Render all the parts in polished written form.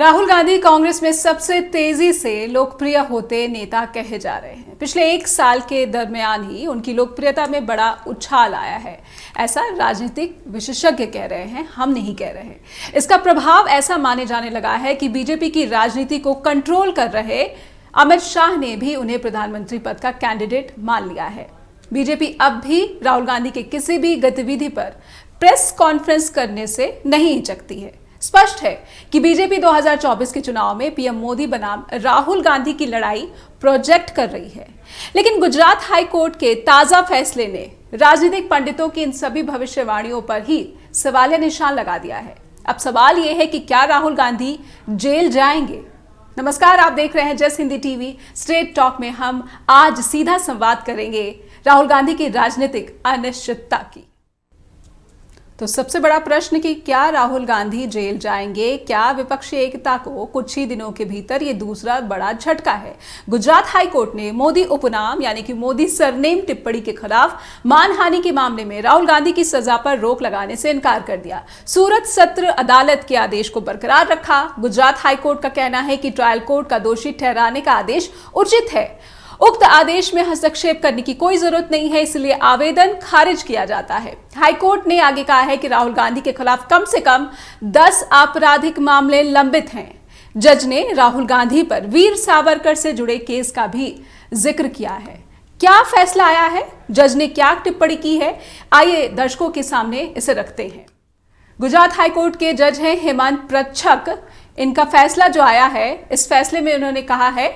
राहुल गांधी कांग्रेस में सबसे तेजी से लोकप्रिय होते नेता कहे जा रहे हैं। पिछले एक साल के दरमियान ही उनकी लोकप्रियता में बड़ा उछाल आया है, ऐसा राजनीतिक विशेषज्ञ कह रहे हैं, हम नहीं कह रहे। इसका प्रभाव ऐसा माने जाने लगा है कि बीजेपी की राजनीति को कंट्रोल कर रहे अमित शाह ने भी उन्हें प्रधानमंत्री पद का कैंडिडेट मान लिया है। बीजेपी अब भी राहुल गांधी के किसी भी गतिविधि पर प्रेस कॉन्फ्रेंस करने से नहीं हिचकती है। स्पष्ट है कि बीजेपी 2024 के चुनाव में पीएम मोदी बनाम राहुल गांधी की लड़ाई प्रोजेक्ट कर रही है। लेकिन गुजरात हाई कोर्ट के ताजा फैसले ने राजनीतिक पंडितों की इन सभी भविष्यवाणियों पर ही सवालिया निशान लगा दिया है। अब सवाल यह है कि क्या राहुल गांधी जेल जाएंगे? नमस्कार, आप देख रहे हैं जस हिंदी टीवी। स्ट्रेट टॉक में हम आज सीधा संवाद करेंगे राहुल गांधी की राजनीतिक अनिश्चितता की। तो सबसे बड़ा प्रश्न कि क्या राहुल गांधी जेल जाएंगे? क्या विपक्षी एकता को कुछ ही दिनों के भीतर ये दूसरा बड़ा झटका है। गुजरात हाई कोर्ट ने मोदी उपनाम यानी कि मोदी सरनेम टिप्पणी के खिलाफ मानहानि के मामले में राहुल गांधी की सजा पर रोक लगाने से इनकार कर दिया। सूरत सत्र अदालत के आदेश को बरकरार रखा। गुजरात हाई कोर्ट का कहना है कि ट्रायल कोर्ट का दोषी ठहराने का आदेश उचित है। उक्त आदेश में हस्तक्षेप करने की कोई जरूरत नहीं है, इसलिए आवेदन खारिज किया जाता है। हाईकोर्ट ने आगे कहा है कि राहुल गांधी के खिलाफ कम से कम 10 आपराधिक मामले लंबित हैं। जज ने राहुल गांधी पर वीर सावरकर से जुड़े केस का भी जिक्र किया है। क्या फैसला आया है? जज ने क्या टिप्पणी की है? आइए दर्शकों के सामने इसे रखते हैं। गुजरात हाईकोर्ट के जज हैं हेमंत प्रच्छक। इनका फैसला जो आया है, इस फैसले में उन्होंने कहा है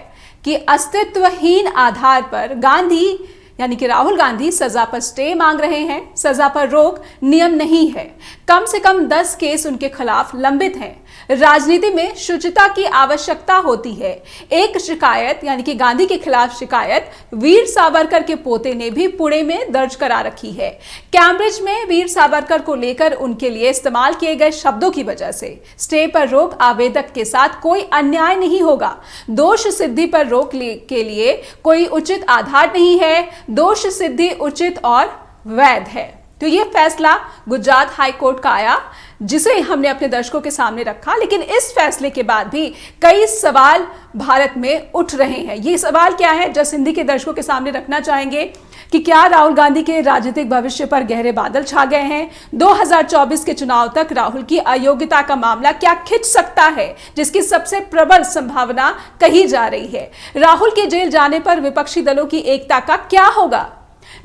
कि अस्तित्वहीन आधार पर गांधी यानी कि राहुल गांधी सजा पर स्टे मांग रहे हैं। सजा पर रोक नियम नहीं है। कम से कम 10 केस उनके खिलाफ लंबित हैं। राजनीति में शुचिता की आवश्यकता होती है। एक शिकायत यानी कि गांधी के खिलाफ शिकायत वीर सावरकर के पोते ने भी पुणे में दर्ज करा रखी है। कैम्ब्रिज में वीर सावरकर को लेकर उनके लिए इस्तेमाल किए गए शब्दों की वजह से स्टे पर रोक आवेदक के साथ कोई अन्याय नहीं होगा। दोष सिद्धि पर रोक के लिए कोई उचित आधार नहीं है। दोष सिद्धि उचित और वैध है। तो ये फैसला गुजरात हाई कोर्ट का आया, जिसे हमने अपने दर्शकों के सामने रखा। लेकिन इस फैसले के बाद भी कई सवाल भारत में उठ रहे हैं। ये सवाल क्या है, जस हिंदी के दर्शकों के सामने रखना चाहेंगे कि क्या राहुल गांधी के राजनीतिक भविष्य पर गहरे बादल छा गए हैं? 2024 के चुनाव तक राहुल की अयोग्यता का मामला क्या खिंच सकता है, जिसकी सबसे प्रबल संभावना कही जा रही है? राहुल के जेल जाने पर विपक्षी दलों की एकता का क्या होगा?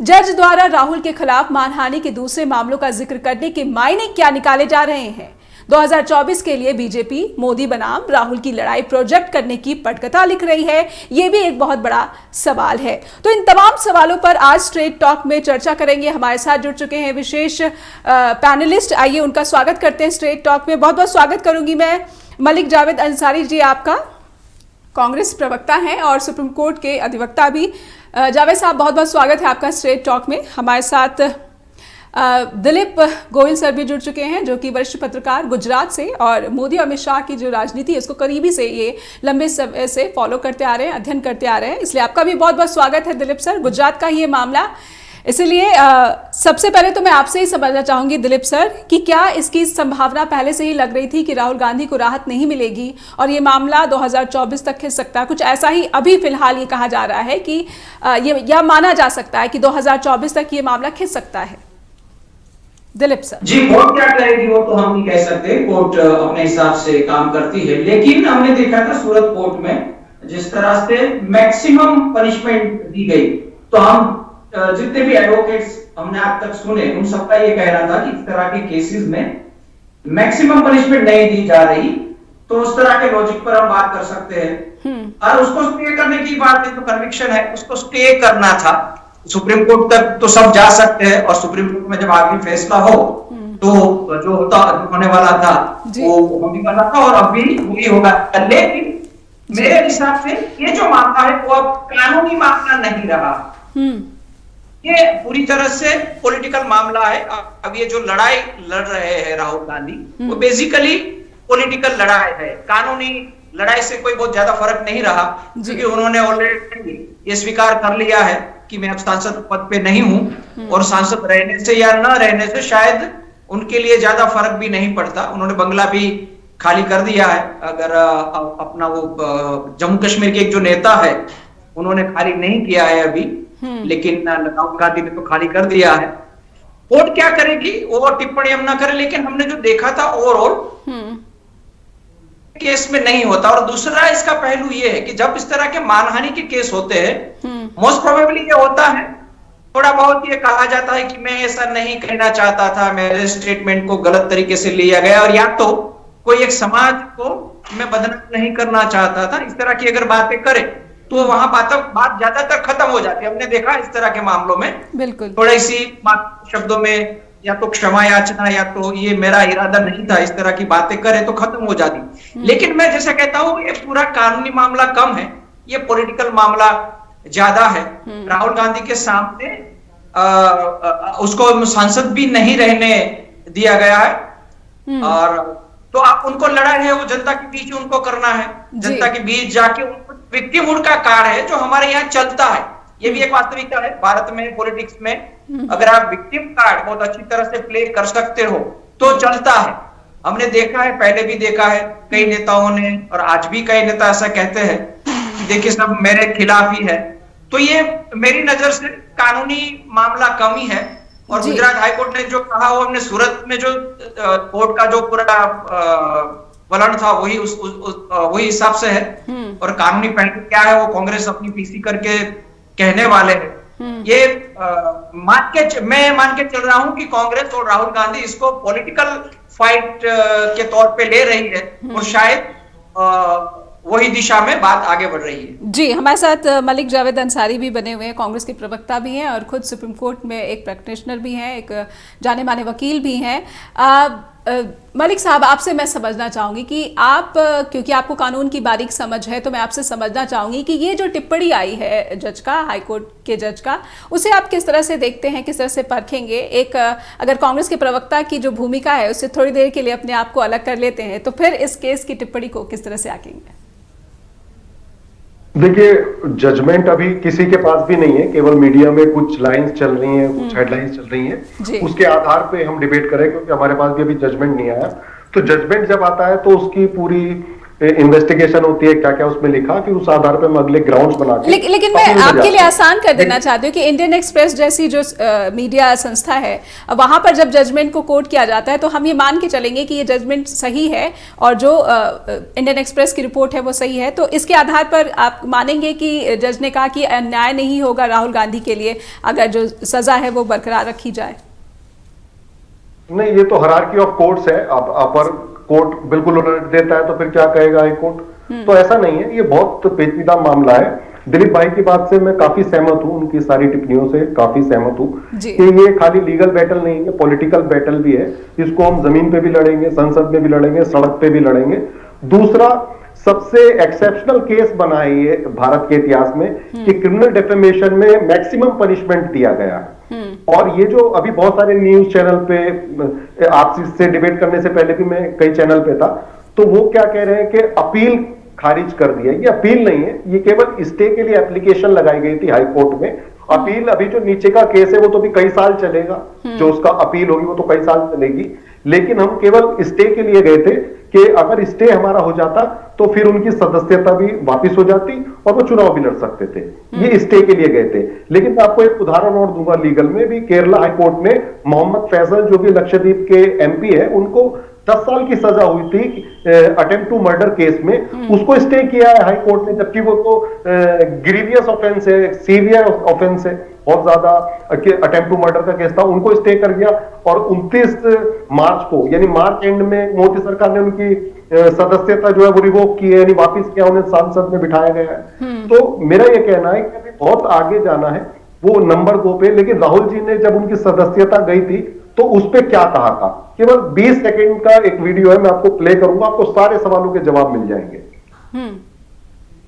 जज द्वारा राहुल के खिलाफ मानहानि के दूसरे मामलों का जिक्र करने के मायने क्या निकाले जा रहे हैं? 2024 के लिए बीजेपी मोदी बनाम राहुल की लड़ाई प्रोजेक्ट करने की पटकथा लिख रही है। यह भी एक बहुत बड़ा सवाल है। तो इन तमाम सवालों पर आज स्ट्रेट टॉक में चर्चा करेंगे। हमारे साथ जुड़ चुके हैं विशेष पैनलिस्ट। आइए उनका स्वागत करते हैं स्ट्रेट टॉक में। बहुत बहुत स्वागत करूंगी मैं मलिक जावेद अंसारी जी आपका। कांग्रेस प्रवक्ता हैं और सुप्रीम कोर्ट के अधिवक्ता भी। जावेद साहब, बहुत बहुत स्वागत है आपका स्ट्रेट टॉक में। हमारे साथ दिलीप गोयल सर भी जुड़ चुके हैं, जो कि वरिष्ठ पत्रकार गुजरात से और मोदी अमित शाह की जो राजनीति है उसको करीबी से ये लंबे समय से फॉलो करते आ रहे हैं, अध्ययन करते आ रहे हैं। इसलिए आपका भी बहुत बहुत स्वागत है दिलीप सर। गुजरात का ही ये मामला, इसलिए सबसे पहले तो मैं आपसे ही समझना चाहूंगी दिलीप सर कि क्या इसकी संभावना पहले से ही लग रही थी कि राहुल गांधी को राहत नहीं मिलेगी और ये मामला 2024 तक खिंच सकता है? कुछ ऐसा ही अभी फिलहाल ये कहा जा रहा है कि यह माना जा सकता है कि 2024 तक ये मामला खिंच सकता है। दिलीप सर जी, कोर्ट क्या करेगी वो तो हम नहीं कह सकते। कोर्ट अपने हिसाब से काम करती है, लेकिन हमने देखा था सूरत कोर्ट में जिस तरह से मैक्सिमम पनिशमेंट दी गई, तो हम जितने भी एडवोकेट्स हमने आज तक सुने उन सबका ये कहना था कि इस तरह के केसेस में मैक्सिमम पनिशमेंट नहीं दी जा रही। तो उस तरह के लॉजिक पर हम बात कर सकते हैं। और उसको स्टे करने की बात है, तो कन्विक्शन है, उसको स्टे करना था। सुप्रीम कोर्ट तक तो सब जा सकते हैं और सुप्रीम कोर्ट में जब आखिरी फैसला हो तो जो होने वाला था वो होने वाला था और अब भी वही होगा। लेकिन मेरे हिसाब से ये जो मामला है वो अब कानूनी मामला नहीं रहा। ये पूरी तरह से पॉलिटिकल मामला है। अब ये जो लड़ाई लड़ रहे हैं राहुल गांधी, वो बेसिकली पॉलिटिकल लड़ाई है। कानूनी लड़ाई से कोई बहुत ज्यादा फर्क नहीं रहा, क्योंकि उन्होंने ऑलरेडी ये स्वीकार कर लिया है कि मैं अब सांसद पद पे नहीं हूं और सांसद रहने से या न रहने से शायद उनके लिए ज्यादा फर्क भी नहीं पड़ता। उन्होंने बंगला भी खाली कर दिया है। अगर अपना वो जम्मू कश्मीर के एक जो नेता है उन्होंने खाली नहीं किया है अभी, लेकिन राहुल गांधी ने तो खाली कर दिया है। कोर्ट क्या करेगी वो टिप्पणी हम ना करें, लेकिन हमने जो देखा था ओवरऑल केस में नहीं होता। और दूसरा इसका पहलू ये है कि जब इस तरह के मानहानि के केस होते हैं मोस्ट प्रोबेबली ये होता है, थोड़ा बहुत ये कहा जाता है कि मैं ऐसा नहीं कहना चाहता था, मेरे स्टेटमेंट को गलत तरीके से लिया गया, और या तो कोई एक समाज को मैं बदनाम नहीं करना चाहता था, इस तरह की अगर बातें करे तो वहां बात ज्यादातर खत्म हो जाती है। हमने देखा इस तरह के मामलों में बिल्कुल थोड़ी सी शब्दों में या तो क्षमा याचना या तो ये मेरा इरादा नहीं था, इस तरह की बातें करे तो खत्म हो जाती। लेकिन मैं जैसे कहता हूं ये पूरा कानूनी मामला कम है, ये पॉलिटिकल मामला ज्यादा है। राहुल गांधी के सामने उसको सांसद भी नहीं रहने दिया गया है, और तो आप उनको लड़ाई है वो जनता के बीच उनको करना है, जनता के बीच जाके उनको विक्टिमहुड का कार्ड है जो हमारे यहाँ चलता है, ये भी एक वास्तविकता है भारत में पॉलिटिक्स में। अगर आप विक्टिम कार्ड बहुत अच्छी तरह से प्ले कर सकते हो तो चलता है। हमने देखा है, पहले भी देखा है कई नेताओं ने, और आज भी कई नेता ऐसा कहते हैं कि देखिए सब मेरे खिलाफ ही है। तो ये मेरी नजर से कानूनी मामला कम ही है। और गुजरात हाईकोर्ट ने जो कहा वो हमने सूरत में जो कोर्ट का जो पूरा वलन था वही वही हिसाब से है। और कानूनी पहलू क्या है वो कांग्रेस अपनी पीसी करके कहने वाले हैं। ये मैं मान के चल रहा हूं कि कांग्रेस और राहुल गांधी इसको पॉलिटिकल फाइट के तौर पे ले रही है, और शायद वही दिशा में बात आगे बढ़ रही है। जी, हमारे साथ मलिक जावेद अंसारी भी बने हुए हैं, कांग्रेस के प्रवक्ता भी हैं और खुद सुप्रीम कोर्ट में एक प्रैक्टिशनर भी हैं, एक जाने माने वकील भी हैं। मलिक साहब, आपसे मैं समझना चाहूँगी कि आप, क्योंकि आपको कानून की बारीक समझ है, तो मैं आपसे समझना चाहूँगी कि ये जो टिप्पणी आई है जज का, हाईकोर्ट के जज का, उसे आप किस तरह से देखते हैं, किस तरह से परखेंगे? एक अगर कांग्रेस के प्रवक्ता की जो भूमिका है उससे थोड़ी देर के लिए अपने आप को अलग कर लेते हैं, तो फिर इस केस की टिप्पणी को किस तरह से आंकेंगे? देखिए, जजमेंट अभी किसी के पास भी नहीं है, केवल मीडिया में कुछ लाइंस चल रही हैं, कुछ हेडलाइंस चल रही हैं, उसके आधार पे हम डिबेट करें, क्योंकि हमारे पास भी अभी जजमेंट नहीं आया। तो जजमेंट जब आता है तो उसकी पूरी इन्वेस्टिगेशन होती है, क्या क्या उसमें लिखा, फिर उस आधार पे हम अगले ग्राउंड्स बनाते हैं। लेकिन मैं आपके लिए आसान कर देना चाहती हूँ कि इंडियन एक्सप्रेस जैसी जो मीडिया संस्था है, वहां पर जब जजमेंट को कोट किया जाता है तो हम ये मान के चलेंगे कि ये जजमेंट सही है और जो इंडियन एक्सप्रेस की रिपोर्ट है वो सही है, तो इसके आधार पर आप मानेंगे कि जज ने कहा कि अन्याय नहीं होगा राहुल गांधी के लिए अगर जो सजा है वो बरकरार रखी जाए? नहीं, ये तो हायरार्की ऑफ कोर्ट्स है। अपर कोर्ट बिल्कुल उलट देता है तो फिर क्या कहेगा हाई कोर्ट? तो ऐसा नहीं है, ये बहुत पेचीदा मामला है। दिलीप भाई की बात से मैं काफी सहमत हूं, उनकी सारी टिप्पणियों से काफी सहमत हूं कि ये खाली लीगल बैटल नहीं है, पॉलिटिकल बैटल भी है। इसको हम जमीन पे भी लड़ेंगे, संसद में भी लड़ेंगे, सड़क पे भी लड़ेंगे। दूसरा, सबसे एक्सेप्शनल केस बना है ये भारत के इतिहास में कि क्रिमिनल डेफेमेशन में मैक्सिमम पनिशमेंट दिया गया है। और ये जो अभी बहुत सारे न्यूज चैनल पे, आपसे डिबेट करने से पहले भी मैं कई चैनल पे था, तो वो क्या कह रहे हैं कि अपील खारिज कर दिया। ये अपील नहीं है, ये केवल स्टे के लिए एप्लीकेशन लगाई गई थी हाई कोर्ट में। अपील अभी जो नीचे का केस है वो तो भी कई साल चलेगा, जो उसका अपील होगी वो तो कई साल चलेगी। लेकिन हम केवल स्टे के लिए गए थे कि अगर स्टे हमारा हो जाता तो फिर उनकी सदस्यता भी वापस हो जाती और वो चुनाव भी लड़ सकते थे। ये स्टे के लिए गए थे। लेकिन मैं आपको एक उदाहरण और दूंगा, लीगल में भी केरला हाई कोर्ट में मोहम्मद फैसल जो कि लक्षद्वीप के एमपी है, उनको 10 साल की सजा हुई थी अटेम्प्ट टू मर्डर केस में, उसको स्टे किया है हाई कोर्ट ने, जबकि वो तो ग्रीवियस ऑफेंस है, सीवियर ऑफेंस है, बहुत ज्यादा अटेम्प्ट टू मर्डर का केस था, उनको स्टे कर दिया। और 29 मार्च को, यानी मार्च एंड में, मोदी सरकार ने उनकी सदस्यता जो है वो रिवोक की है, यानी वापिस किया, उन्हें सांसद में बिठाया गया है। तो मेरा ये कहना है कि अभी बहुत आगे जाना है, वो नंबर 2 पे। लेकिन राहुल जी ने जब उनकी सदस्यता गई थी तो उस पे क्या कहा था, केवल 20 सेकंड का एक वीडियो है, मैं आपको प्ले करूंगा, आपको सारे सवालों के जवाब मिल जाएंगे।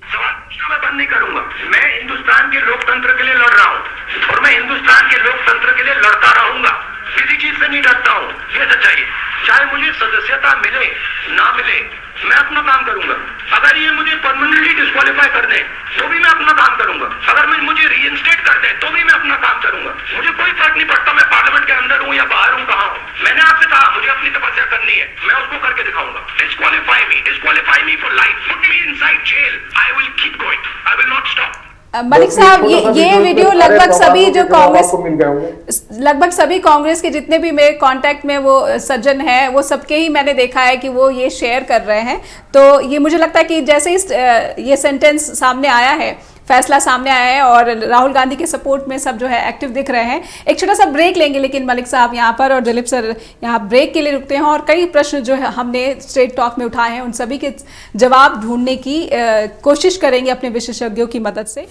सवाल पूछना मैं बंद नहीं करूंगा। मैं हिंदुस्तान के लोकतंत्र के लिए लड़ रहा हूं और मैं हिंदुस्तान के लोकतंत्र के लिए लड़ता रहूंगा, किसी चीज से नहीं डरता हूं, ये सच्चाई है। चाहे मुझे सदस्यता मिले ना मिले, मैं अपना काम करूंगा। अगर ये मुझे परमानेंटली डिस्क्वालीफाई कर दे तो भी मैं अपना काम करूंगा, अगर मैं मुझे रीइंस्टेट कर दे तो भी मैं अपना काम करूंगा। मुझे कोई फर्क नहीं पड़ता मैं पार्लियामेंट के अंदर हूं या बाहर हूं, कहां हूं। मैंने आपसे कहा मुझे अपनी तपस्या करनी है, मैं उसको करके दिखाऊंगा। डिस्क्वालीफाई मलिक साहब, ये वीडियो लगभग सभी जो कांग्रेस को मिल गए होंगे, लगभग सभी कांग्रेस के जितने भी मेरे कांटेक्ट में वो सज्जन हैं, वो सबके ही मैंने देखा है कि वो ये शेयर कर रहे हैं। तो ये मुझे लगता है कि जैसे ये सेंटेंस सामने आया है, फैसला सामने आया है और राहुल गांधी के सपोर्ट में सब जो है एक्टिव दिख रहे हैं। एक छोटा सा ब्रेक लेंगे लेकिन मलिक साहब यहाँ पर, और दिलीप सर यहाँ ब्रेक के लिए रुकते हैं, और कई प्रश्न जो है हमने स्ट्रेट टॉक में उठाए हैं उन सभी के जवाब ढूंढने की कोशिश करेंगे अपने विशेषज्ञों की मदद से।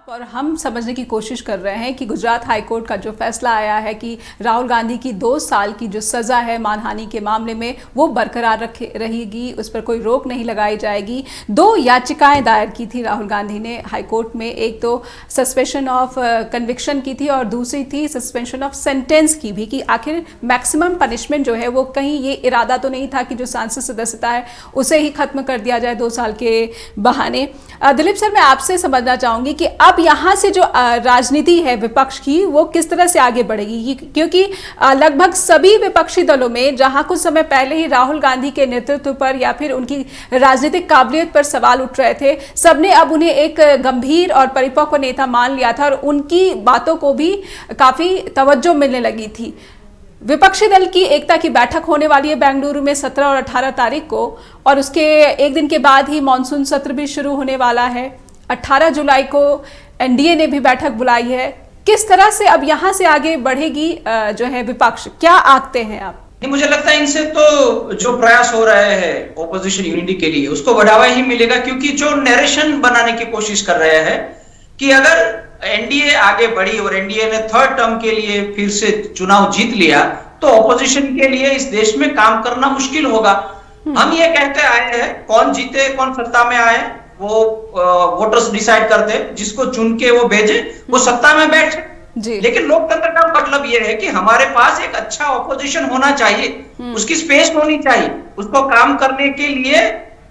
और हम समझने की कोशिश कर रहे हैं कि गुजरात हाई कोर्ट का जो फैसला आया है कि राहुल गांधी की 2 साल की जो सज़ा है मानहानि के मामले में वो बरकरार रहेगी, उस पर कोई रोक नहीं लगाई जाएगी। 2 याचिकाएं दायर की थी राहुल गांधी ने हाई कोर्ट में, एक तो सस्पेंशन ऑफ कन्विक्शन की थी और दूसरी थी सस्पेंशन ऑफ सेंटेंस की भी, कि आखिर मैक्सिमम पनिशमेंट जो है वो कहीं ये इरादा तो नहीं था कि जो सांसद सदस्यता है उसे ही खत्म कर दिया जाए 2 साल के बहाने। दिलीप सर, मैं आपसे समझना चाहूँगी कि अब यहाँ से जो राजनीति है विपक्ष की वो किस तरह से आगे बढ़ेगी, क्योंकि लगभग सभी विपक्षी दलों में जहाँ कुछ समय पहले ही राहुल गांधी के नेतृत्व पर या फिर उनकी राजनीतिक काबिलियत पर सवाल उठ रहे थे, सबने अब उन्हें एक गंभीर और परिपक्व नेता मान लिया था और उनकी बातों को भी काफ़ी तवज्जो मिलने लगी थी। विपक्षी दल की एकता की बैठक होने वाली है बेंगलुरु में 17 और 18 तारीख को, और उसके एक दिन के बाद ही मॉनसून सत्र भी शुरू होने वाला है। 18 जुलाई को एनडीए ने भी बैठक बुलाई है। किस तरह से अब यहाँ से आगे बढ़ेगी जो है विपक्ष, क्या आंकते हैं आप? मुझे लगता है इनसे तो जो प्रयास हो रहे हैं ऑपोजिशन यूनिटी के लिए उसको बढ़ावा ही मिलेगा, क्योंकि जो नरेशन बनाने की कोशिश कर रहे हैं कि अगर एनडीए आगे बढ़ी और एनडीए ने 3rd टर्म के लिए फिर से चुनाव जीत लिया तो ऑपोजिशन के लिए इस देश में काम करना मुश्किल होगा। हम ये कहते आए हैं, कौन जीते कौन सत्ता में आए वो वोटर्स डिसाइड करते, जिसको चुन के वो भेजे वो सत्ता में बैठे। लेकिन लोकतंत्र का मतलब ये है कि हमारे पास एक अच्छा ऑपोजिशन होना चाहिए, उसकी स्पेस होनी चाहिए, उसको काम करने के लिए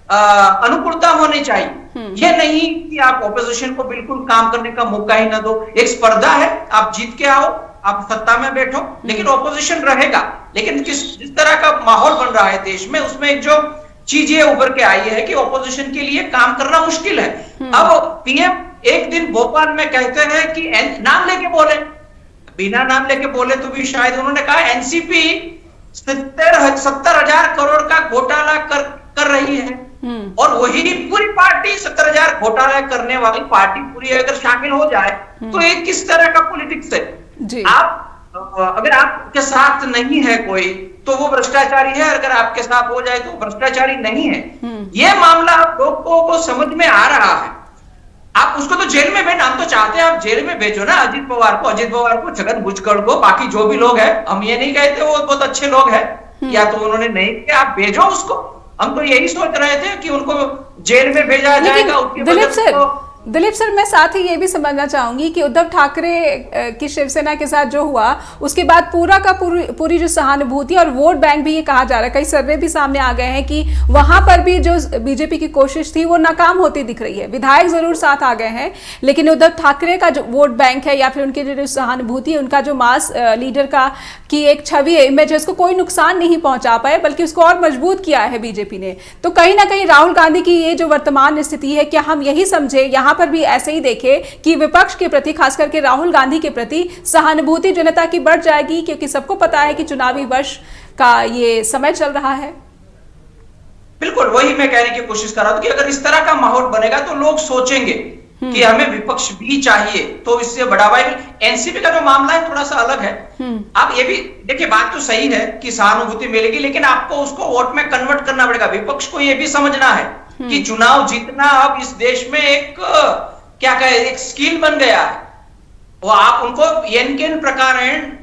अनुकूलता होनी चाहिए। ये नहीं कि आप ऑपोजिशन को बिल्कुल काम करने का मौका ही ना दो। एक स्पर्धा है, आप जीत के आओ, आप सत्ता में बैठो, लेकिन ऑपोजिशन रहेगा। लेकिन जिस तरह का माहौल बन रहा है देश में, उसमें एक जो चीजें उभर के आई है कि ऑपोजिशन के लिए काम करना मुश्किल है। अब पीएम एक दिन भोपाल में कहते हैं कि नाम लेके बोले, बिना नाम लेके बोले तो भी शायद उन्होंने कहा एनसीपी 70,000 करोड़ का घोटाला कर रही है, और वही पूरी पार्टी 70,000 घोटाला करने वाली पार्टी पूरी अगर शामिल हो जाए तो ये किस तरह का पॉलिटिक्स है? आप अगर आपके साथ नहीं है कोई तो वो भ्रष्टाचारी है, अगर आपके साथ हो जाए तो भ्रष्टाचारी नहीं है। ये मामला आप लोगों को समझ में आ रहा है। आप उसको तो जेल में भेजना, हम तो चाहते हैं आप जेल में भेजो ना अजित पवार को, छगन भुजबल को, बाकी जो भी लोग हैं। हम ये नहीं कहते वो बहुत अच्छे लोग हैं या तो उन्होंने नहीं किया, आप भेजो उसको। हम तो यही सोच रहे थे कि उनको जेल में भेजा जाएगा। दिलीप सर, मैं साथ ही ये भी समझना चाहूंगी कि उद्धव ठाकरे की शिवसेना के साथ जो हुआ उसके बाद पूरी जो सहानुभूति और वोट बैंक भी ये कहा जा रहा है, कई सर्वे भी सामने आ गए हैं कि वहां पर भी जो बीजेपी की कोशिश थी वो नाकाम होती दिख रही है। विधायक जरूर साथ आ गए हैं, लेकिन उद्धव ठाकरे का जो वोट बैंक है या फिर उनकी जो सहानुभूति है, उनका जो मास लीडर का की एक छवि है, इमेज है, उसको कोई नुकसान नहीं पहुंचा पाए बल्कि उसको और मजबूत किया है बीजेपी ने। तो कहीं ना कहीं राहुल गांधी की ये जो वर्तमान स्थिति है, क्या हम यही समझे, यहाँ पर भी ऐसे ही देखे कि विपक्ष के प्रति, खास करके राहुल गांधी के प्रति सहानुभूति जनता की बढ़ जाएगी, क्योंकि सबको पता है कि चुनावी वर्ष का ये समय चल रहा है? बिल्कुल वही मैं कहने की कोशिश कर रहा था कि अगर इस तरह का माहौल बनेगा तो लोग सोचेंगे कि हमें विपक्ष भी चाहिए, तो इससे बढ़ावा। एनसीपी का जो मामला है थोड़ा सा अलग है। आप ये भी देखिए, बात तो सही है कि सहानुभूति मिलेगी, लेकिन आपको उसको वोट में कन्वर्ट करना पड़ेगा। विपक्ष को ये भी समझना है कि चुनाव जीतना अब इस देश में एक क्या कहे, एक स्किल बन गया है। वो आप उनको एन प्रकार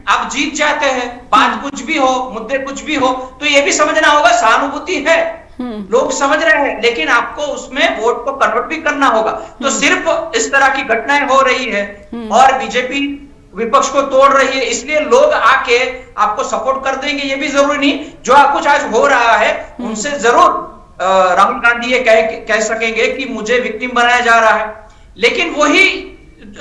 आप जीत जाते हैं, बात कुछ भी हो, मुद्दे कुछ भी हो, तो ये भी समझना होगा सहानुभूति है, लोग समझ रहे हैं, लेकिन आपको उसमें वोट को कन्वर्ट भी करना होगा। तो सिर्फ इस तरह की घटनाएं हो रही है और बीजेपी विपक्ष को तोड़ रही है, इसलिए लोग आके आपको सपोर्ट कर देंगे, ये भी जरूरी नहीं। जो कुछ आज हो रहा है उनसे जरूर राहुल गांधी ये कह सकेंगे कि मुझे विक्टिम बनाया जा रहा है, लेकिन वही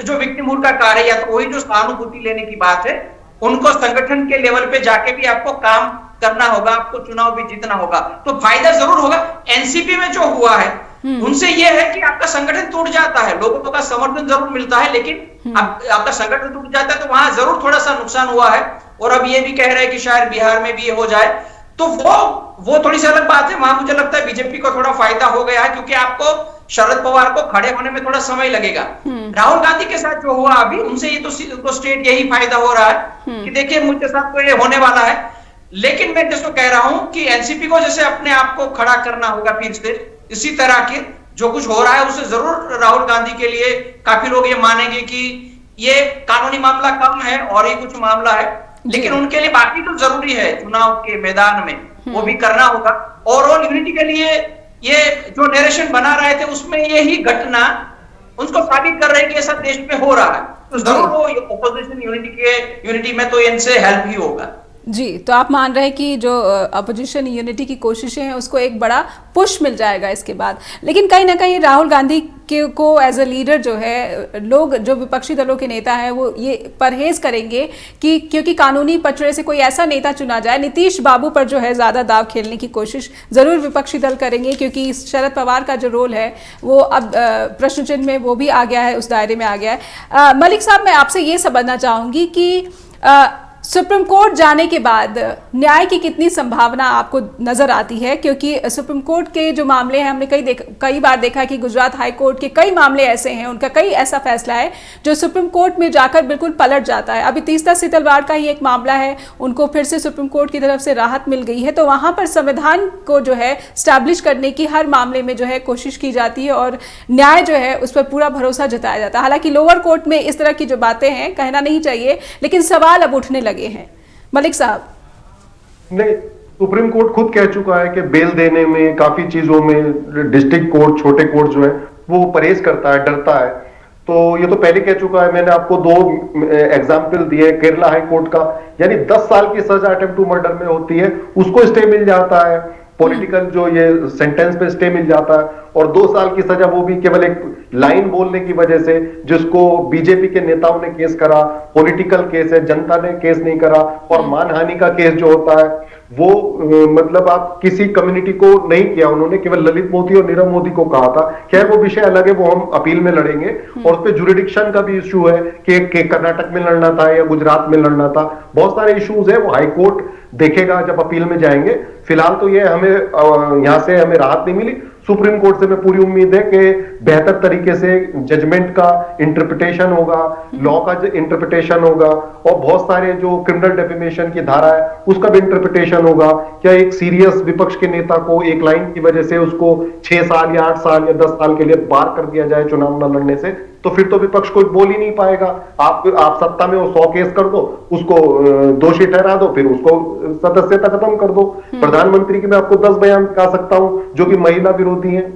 जो विक्टिमहुड का कार्य या तो वही जो सहानुभूति लेने की बात है, उनको संगठन के लेवल पे जाके भी आपको काम करना होगा, आपको चुनाव भी जीतना होगा, तो फायदा जरूर होगा। एनसीपी में जो हुआ है उनसे यह है कि आपका संगठन टूट जाता है, लोगों का समर्थन जरूर मिलता है, लेकिन आपका संगठन टूट जाता है तो वहां जरूर थोड़ा सा नुकसान हुआ है। और अब ये भी कह रहे हैं कि शायद बिहार में भी ये हो जाए, तो वो थोड़ी सी अलग बात है। वहां मुझे लगता है बीजेपी को थोड़ा फायदा हो गया है, क्योंकि आपको शरद पवार को खड़े होने में थोड़ा समय लगेगा। राहुल गांधी के साथ जो हुआ अभी, उनसे ये तो स्टेट यही फायदा हो रहा है कि देखिए मुझे साथ तो ये होने वाला है। लेकिन मैं जिसको कह रहा हूं कि एनसीपी को जैसे अपने आप को खड़ा करना होगा फिर से, इसी तरह के जो कुछ हो रहा है उससे जरूर राहुल गांधी के लिए काफी लोग ये मानेंगे कि ये कानूनी मामला कम है और ये कुछ मामला है, लेकिन उनके लिए बाकी तो जरूरी है चुनाव के मैदान में, वो भी करना होगा। ओवरऑल यूनिटी के लिए ये जो नरेशन बना रहे थे उसमें यही घटना उनको साबित कर रहे हैं कि ऐसा देश में हो रहा है, तो जरूर वो ऑपोजिशन यूनिटी में तो इनसे हेल्प ही होगा। जी, तो आप मान रहे हैं कि जो अपोजिशन यूनिटी की कोशिशें हैं उसको एक बड़ा पुश मिल जाएगा इसके बाद। लेकिन कहीं ना कहीं राहुल गांधी को एज अ लीडर जो है, लोग जो विपक्षी दलों के नेता हैं वो ये परहेज करेंगे कि क्योंकि कानूनी पचड़े से कोई ऐसा नेता चुना जाए, नीतीश बाबू पर जो है ज़्यादा दाव खेलने की कोशिश ज़रूर विपक्षी दल करेंगे, क्योंकि शरद पवार का जो रोल है वो अब प्रश्न चिन्ह में वो भी आ गया है, उस दायरे में आ गया है। मलिक साहब, मैं आपसे ये समझना चाहूँगी कि सुप्रीम कोर्ट जाने के बाद न्याय की कितनी संभावना आपको नजर आती है, क्योंकि सुप्रीम कोर्ट के जो मामले हैं हमने कई बार देखा है कि गुजरात हाई कोर्ट के कई मामले ऐसे हैं, उनका कई ऐसा फैसला है जो सुप्रीम कोर्ट में जाकर बिल्कुल पलट जाता है। अभी तीस्ता सीतलवाड़ का ही एक मामला है, उनको फिर से सुप्रीम कोर्ट की तरफ से राहत मिल गई है, तो वहां पर संविधान को जो है स्टैब्लिश करने की हर मामले में जो है कोशिश की जाती है और न्याय जो है उस पर पूरा भरोसा जताया जाता है। हालांकि लोअर कोर्ट में इस तरह की जो बातें हैं कहना नहीं चाहिए, लेकिन सवाल अब उठने लगे हैं। मलिक साहब, नहीं, सुप्रीम कोर्ट खुद कह चुका है कि बेल देने में, काफी चीजों में डिस्ट्रिक्ट कोर्ट, छोटे कोर्ट जो है वो परहेज करता है, डरता है। तो ये तो पहले कह चुका है। मैंने आपको 2 एग्जाम्पल दिए। केरला हाई कोर्ट का, यानी 10 साल की सजा अटेम्प्ट टू मर्डर में होती है, उसको स्टे मिल जाता है, पॉलिटिकल जो ये सेंटेंस पे स्टे मिल जाता है, और 2 साल की सजा वो भी केवल एक लाइन बोलने की वजह से, जिसको बीजेपी के नेताओं ने केस करा, पॉलिटिकल केस है, जनता ने केस नहीं करा। और मानहानि का केस जो होता है वो मतलब आप किसी कम्युनिटी को नहीं किया, उन्होंने केवल ललित मोदी और नीरव मोदी को कहा था। खैर वो विषय अलग है, वो हम अपील में लड़ेंगे। और उस पर जुरिडिक्शन का भी इश्यू है कि कर्नाटक में लड़ना था या गुजरात में लड़ना था, बहुत सारे इश्यूज है, वो हाई कोर्ट देखेगा जब अपील में जाएंगे। फिलहाल तो ये हमें यहां से हमें राहत नहीं मिली। सुप्रीम कोर्ट से मैं पूरी उम्मीद है कि बेहतर तरीके से जजमेंट का इंटरप्रिटेशन होगा, लॉ का इंटरप्रिटेशन होगा, और बहुत सारे जो क्रिमिनल डेफेमेशन की धारा है उसका भी इंटरप्रिटेशन होगा। क्या एक सीरियस विपक्ष के नेता को एक लाइन की वजह से उसको 6 साल या 8 साल या 10 साल के लिए बाहर कर दिया जाए चुनाव न लड़ने से, तो फिर तो विपक्ष कोई बोल ही नहीं पाएगा। आप सत्ता में हो, 100 केस कर दो, उसको दोषी ठहरा दो, फिर उसको सदस्यता खत्म कर दो। प्रधानमंत्री की मैं आपको 10 बयान दिखा सकता हूं जो कि महिला विरोधी हैं,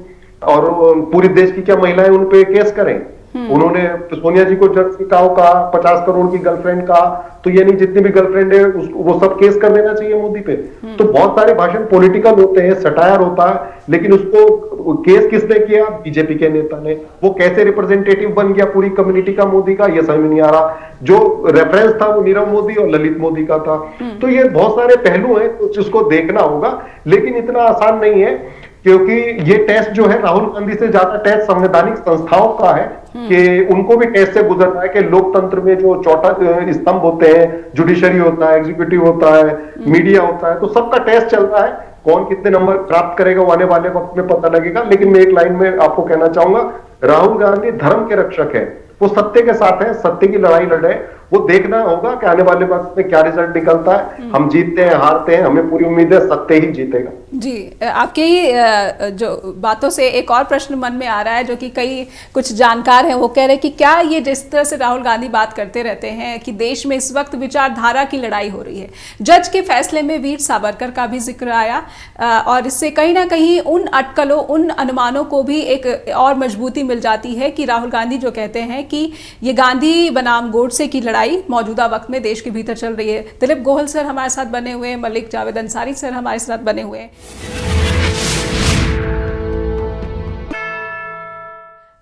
और पूरे देश की क्या महिलाएं उन पे केस करें। उन्होंने सोनिया जी को जज सिकाओ कहा, 50 करोड़ की गर्लफ्रेंड कहा, तो यानी जितनी भी गर्लफ्रेंड है वो सब केस कर देना चाहिए मोदी पे। तो बहुत सारे भाषण पॉलिटिकल होते हैं, सटायर होता है, लेकिन उसको केस किसने किया? बीजेपी के नेता ने। वो कैसे रिप्रेजेंटेटिव बन गया पूरी कम्युनिटी का मोदी का, ये समझ में नहीं आ रहा। जो रेफरेंस था वो नीरव मोदी और ललित मोदी का था। तो ये बहुत सारे पहलू हैं, कुछ उसको देखना होगा, लेकिन इतना आसान नहीं है, क्योंकि ये टेस्ट जो है राहुल गांधी से ज्यादा टेस्ट संवैधानिक संस्थाओं का है कि उनको भी टेस्ट से गुजरना है कि लोकतंत्र में जो चौथा स्तंभ होते हैं, जुडिशरी होता है, एग्जीक्यूटिव होता है, मीडिया होता है, तो सबका टेस्ट चल रहा है। कौन कितने नंबर प्राप्त करेगा वो आने वाले वक्त में पता लगेगा। लेकिन मैं एक लाइन में आपको कहना चाहूंगा, राहुल गांधी धर्म के रक्षक है, वो सत्य के साथ है, सत्य की लड़ाई लड़े। वो देखना होगा कि आने वाले वक्त में क्या रिजल्ट निकलता है। हम जीतते हैं, हारते हैं, हमें पूरी उम्मीद है सत्य ही जीतेगा। जी, आपके ही जो बातों से एक और प्रश्न मन में आ रहा है, जो कि कई कुछ जानकार हैं वो कह रहे हैं कि क्या ये जिस तरह से राहुल गांधी बात करते रहते हैं कि देश में इस वक्त विचारधारा की लड़ाई हो रही है, जज के फैसले में वीर सावरकर का भी जिक्र आया, और इससे कहीं ना कहीं उन अटकलों, उन अनुमानों को भी एक और मजबूती मिल जाती है कि राहुल गांधी जो कहते हैं कि ये गांधी बनाम गोडसे की लड़ाई मौजूदा वक्त में देश के भीतर चल रही है। दिलीप गोहल सर हमारे साथ बने हुए हैं, मलिक जावेद अंसारी सर हमारे साथ बने हुए हैं।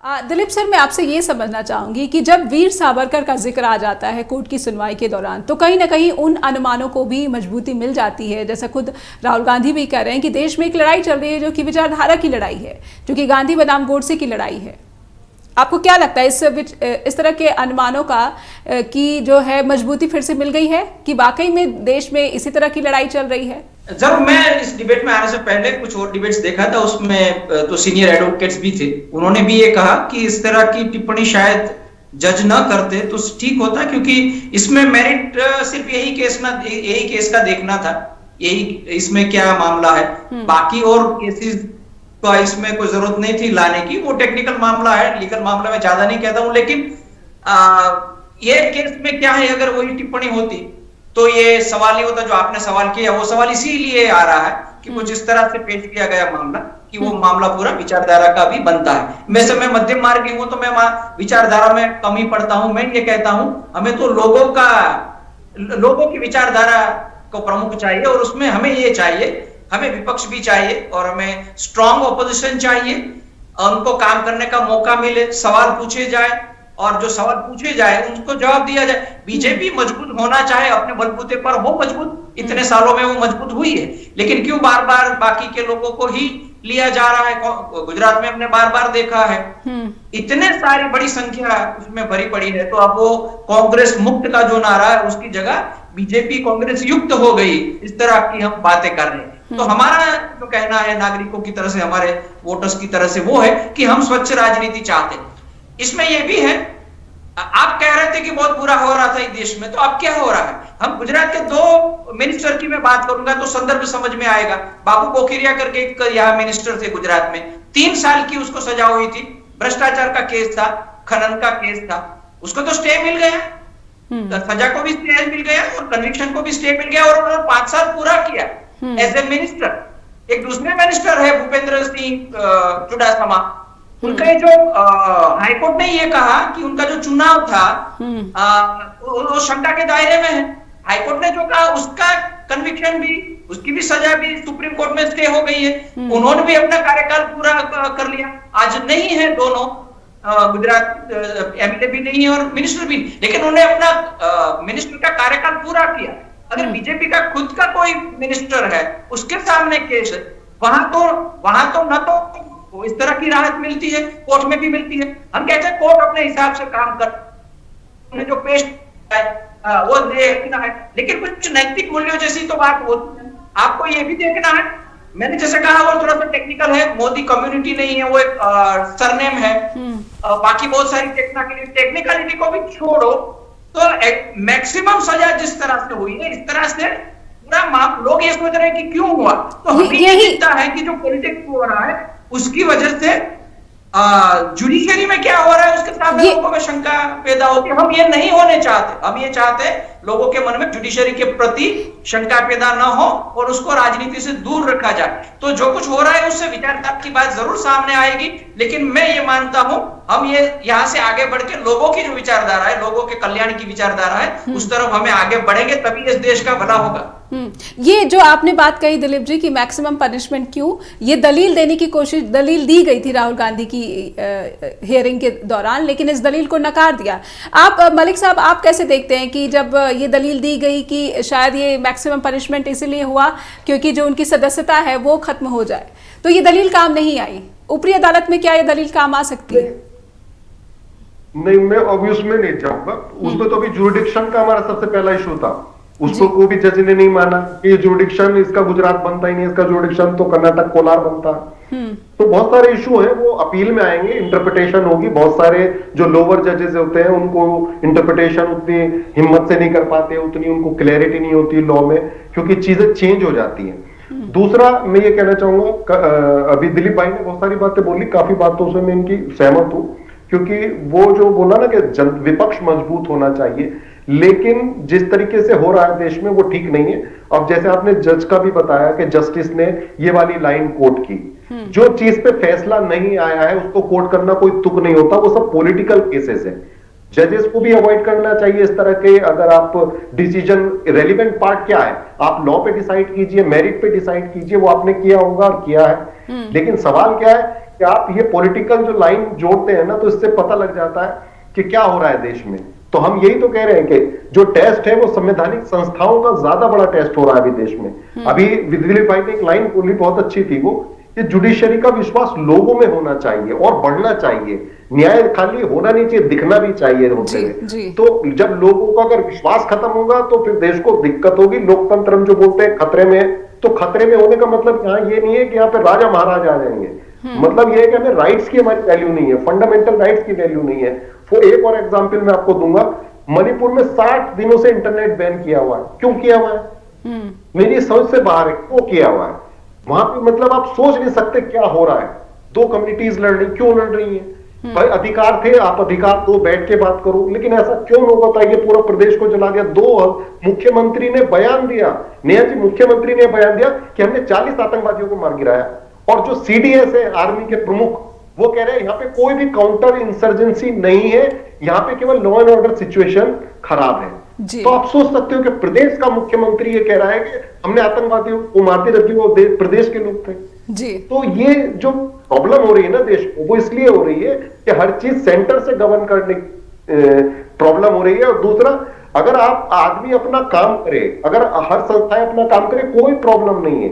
दिलीप सर, मैं आपसे ये समझना चाहूंगी कि जब वीर सावरकर का जिक्र आ जाता है कोर्ट की सुनवाई के दौरान, तो कहीं ना कहीं उन अनुमानों को भी मजबूती मिल जाती है। जैसा खुद राहुल गांधी भी कह रहे हैं कि देश में एक लड़ाई चल रही है जो कि विचारधारा की लड़ाई है, जो कि गांधी बनाम गोडसे की लड़ाई है। आपको क्या लगता है इस तरह के अनुमानों का कि जो है मजबूती फिर से मिल गई है कि वाकई में देश में इसी तरह की लड़ाई चल रही है? जब मैं इस डिबेट में आने से पहले कुछ और डिबेट्स देखा था, उसमें तो सीनियर एडवोकेट्स भी थे, उन्होंने भी ये कहा कि इस तरह की टिप्पणी शायद जज न करते तो ठीक होता, क्योंकि इसमें मेरिट सिर्फ यही केस का देखना था, यही इसमें क्या मामला है, बाकी और केसेस तो इसमें कोई जरूरत नहीं थी लाने की। वो टेक्निकल मामला है, लीगल मामला में ज्यादा नहीं कहता हूं, लेकिन ये केस में क्या है, अगर वही टिप्पणी होती तो ये सवाल ही होता जो आपने सवाल किया। वो सवाल इसीलिए आ रहा है कि कुछ इस तरह से पेश किया गया मामला कि वो मामला पूरा विचारधारा का भी बनता है। वैसे मैं मध्यम मार्गी हूं, तो मैं विचारधारा में कमी पड़ता हूं। मैं ये कहता हूं हमें तो लोगों की विचारधारा को प्रमुख चाहिए, और उसमें हमें ये चाहिए, हमें विपक्ष भी चाहिए और हमें स्ट्रॉन्ग ऑपोजिशन चाहिए, उनको काम करने का मौका मिले, सवाल पूछे जाए और जो सवाल पूछे जाए उनको जवाब दिया जाए। बीजेपी मजबूत होना चाहे, अपने बलबूते पर हो मजबूत, इतने सालों में वो मजबूत हुई है, लेकिन क्यों बार बार बाकी के लोगों को ही लिया जा रहा है? गुजरात में हमने बार बार देखा है, इतने सारी बड़ी संख्या उसमें भरी पड़ी है, तो अब वो कांग्रेस मुक्त का जो नारा है उसकी जगह बीजेपी कांग्रेस युक्त हो गई, इस तरह की हम बातें कर रहे हैं। तो हमारा जो कहना है नागरिकों की तरह से, हमारे वोटर्स की तरह से, वो है कि हम स्वच्छ राजनीति चाहते हैं। इसमें यह भी है, आप कह रहे थे कि बहुत बुरा हो रहा था इस देश में, तो अब क्या हो रहा है? हम गुजरात के 2 मिनिस्टर की मैं बात करूंगा तो संदर्भ समझ में आएगा। बाबू पोखरिया करके एक यहाँ मिनिस्टर थे गुजरात में, 3 साल की उसको सजा हुई थी, भ्रष्टाचार का केस था, खनन का केस था, उसको तो स्टे मिल गया, सजा को भी स्टे मिल गया और कन्विक्शन को भी स्टे मिल गया, और उन्होंने 5 साल पूरा किया एज ए मिनिस्टर। एक दूसरे मिनिस्टर है भूपेंद्र सिंह चुडासमा, उनका जो हाईकोर्ट ने ये कहा कि उनका जो चुनाव था वो शंका के दायरे में है। हाईकोर्ट ने जो कहा उसका कन्विक्शन भी, उसकी भी सजा भी सुप्रीम कोर्ट में स्टे हो गई है, उन्होंने भी अपना कार्यकाल पूरा कर लिया। आज नहीं है दोनों, गुजरात एमएलए भी नहीं है और मिनिस्टर भी, लेकिन उन्होंने अपना मिनिस्टर का कार्यकाल पूरा किया। अगर बीजेपी का खुद का कोई मिनिस्टर है, उसके सामने केस है, वहां तो न तो इस तरह की राहत मिलती है, कोर्ट में भी मिलती है। हम कहते हैं कोर्ट अपने हिसाब से काम कर, उन्हें जो पेश है वो देखना है, लेकिन कुछ नैतिक मूल्यों जैसी तो बात होती है। आपको ये भी देखना है, मैंने जैसे कहा वो थोड़ा सा टेक्निकल है, मोदी कम्युनिटी नहीं है, वो एक सरनेम है, बाकी बहुत सारी टेक्निकलिटी को भी छोड़ो तो मैक्सिमम सजा जिस तरह से हुई है, इस तरह से पूरा लोग ये सोच रहे हैं कि क्यों हुआ, तो हमें ये दिखता है कि जो पॉलिटिक्स हो रहा है उसकी वजह से जुडिशरी में क्या हो रहा है उसके सामने लोगों में शंका पैदा होती है। हम ये नहीं होने चाहते, हम ये चाहते हैं लोगों के मन में जुडिशरी के प्रति शंका पैदा ना हो और उसको राजनीति से दूर रखा जाए। तो जो कुछ हो रहा है उससे विचारधारा की बात जरूर सामने आएगी, लेकिन मैं ये मानता हूं हम ये यहाँ से आगे बढ़ के लोगों की जो विचारधारा है, लोगों के कल्याण की विचारधारा है, उस तरफ हमें आगे बढ़ेंगे, तभी इस देश का भला होगा। ये जो आपने बात कही दिलीप जी की मैक्सिमम पनिशमेंट क्यों, ये दलील देने की कोशिश, दलील दी गई थी राहुल गांधी की हियरिंग के दौरान, लेकिन इस दलील को नकार दिया। आप मलिक साहब, आप कैसे देखते हैं कि जब ये दलील दी गई कि शायद ये मैक्सिमम पनिशमेंट इसीलिए हुआ क्योंकि जो उनकी सदस्यता है वो खत्म हो जाए, तो ये दलील काम नहीं आई? ऊपरी अदालत में क्या ये दलील काम आ सकती है? नहीं, मैं अभी उसमें नहीं जाऊंगा, उसमें तो अभी जुरिडिक्शन का हमारा सबसे पहला इशू था, उसको कोई भी जज ने नहीं माना कि जुरिडिक्शन इसका गुजरात बनता ही नहीं, इसका जुरिडिक्शन तो कर्नाटक कोलार बनता। तो बहुत सारे इशू हैं वो अपील में आएंगे, इंटरप्रिटेशन होगी, बहुत सारे जो लोअर जजेस होते हैं उनको इंटरप्रिटेशन उतनी हिम्मत से नहीं कर पाते, उतनी उनको क्लैरिटी नहीं होती लॉ में, क्योंकि चीजें चेंज हो जाती हैं। दूसरा मैं ये कहना चाहूंगा, अभी दिलीप भाई ने बहुत सारी बातें बोली, काफी बातों से मैं इनकी सहमत हूं, क्योंकि वो जो बोला ना कि विपक्ष मजबूत होना चाहिए, लेकिन जिस तरीके से हो रहा है देश में वो ठीक नहीं है। अब जैसे आपने जज का भी बताया कि जस्टिस ने ये वाली लाइन कोट की, जो चीज पे फैसला नहीं आया है उसको कोट करना कोई तुक नहीं होता, वो सब पॉलिटिकल केसेस है। जजेस को भी अवॉइड करना चाहिए इस तरह के, अगर आप डिसीजन, रेलिवेंट पार्ट क्या है, आप लॉ पे डिसाइड कीजिए, मेरिट पे डिसाइड कीजिए, वो आपने किया होगा और किया है। लेकिन सवाल क्या है कि आप ये पॉलिटिकल जो लाइन जोड़ते हैं ना, तो इससे पता लग जाता है कि क्या हो रहा है देश में। तो हम यही तो कह रहे हैं कि जो टेस्ट है वो संवैधानिक संस्थाओं का ज्यादा बड़ा टेस्ट हो रहा है अभी देश में। अभी दिलीप भाई ने एक लाइन बोली, बहुत अच्छी थी वो, कि जुडिशरी का विश्वास लोगों में होना चाहिए और बढ़ना चाहिए। न्याय खाली होना नहीं चाहिए, दिखना भी चाहिए होते हुए। तो जब लोगों का अगर विश्वास खत्म होगा तो फिर देश को दिक्कत होगी। लोकतंत्र हम जो बोलते हैं खतरे में, तो खतरे में होने का मतलब यहाँ ये नहीं है कि यहाँ पे राजा महाराजा आ जाएंगे। मतलब ये है कि हमें राइट्स की हमारी वैल्यू नहीं है, फंडामेंटल राइट्स की वैल्यू नहीं है। वो एक और एग्जाम्पल मैं आपको दूंगा, मणिपुर में 60 दिनों से इंटरनेट बैन किया हुआ है। क्यों किया हुआ है? मेरी समझ से बाहर है क्यों किया हुआ है। वहां पे मतलब आप सोच नहीं सकते क्या हो रहा है। दो कम्युनिटीज लड़ रही, क्यों लड़ रही है? भाई अधिकार थे, आप अधिकार दो, बैठ के बात करो, लेकिन ऐसा क्यों लोग बताइए पूरा प्रदेश को जला दिया। मुख्यमंत्री ने बयान दिया, नेहा जी मुख्यमंत्री ने बयान दिया कि हमने 40 आतंकवादियों को मार गिराया। और जो सीडीएस है आर्मी के प्रमुख, वो कह रहे हैं यहाँ पे कोई भी काउंटर इंसर्जेंसी नहीं है, यहाँ पे केवल लॉ एंड ऑर्डर सिचुएशन खराब है। तो आप सोच सकते हो कि प्रदेश का मुख्यमंत्री ये कह रहा है कि हमने आतंकवादियों को मारते, जबकि वो प्रदेश के लोग थे जी। तो ये जो प्रॉब्लम हो रही है ना देश को, वो इसलिए हो रही है कि हर चीज सेंटर से गवर्न करने प्रॉब्लम हो रही है। और दूसरा, अगर आप आदमी अपना काम करे, अगर हर संस्थाएं अपना काम करे, कोई प्रॉब्लम नहीं है।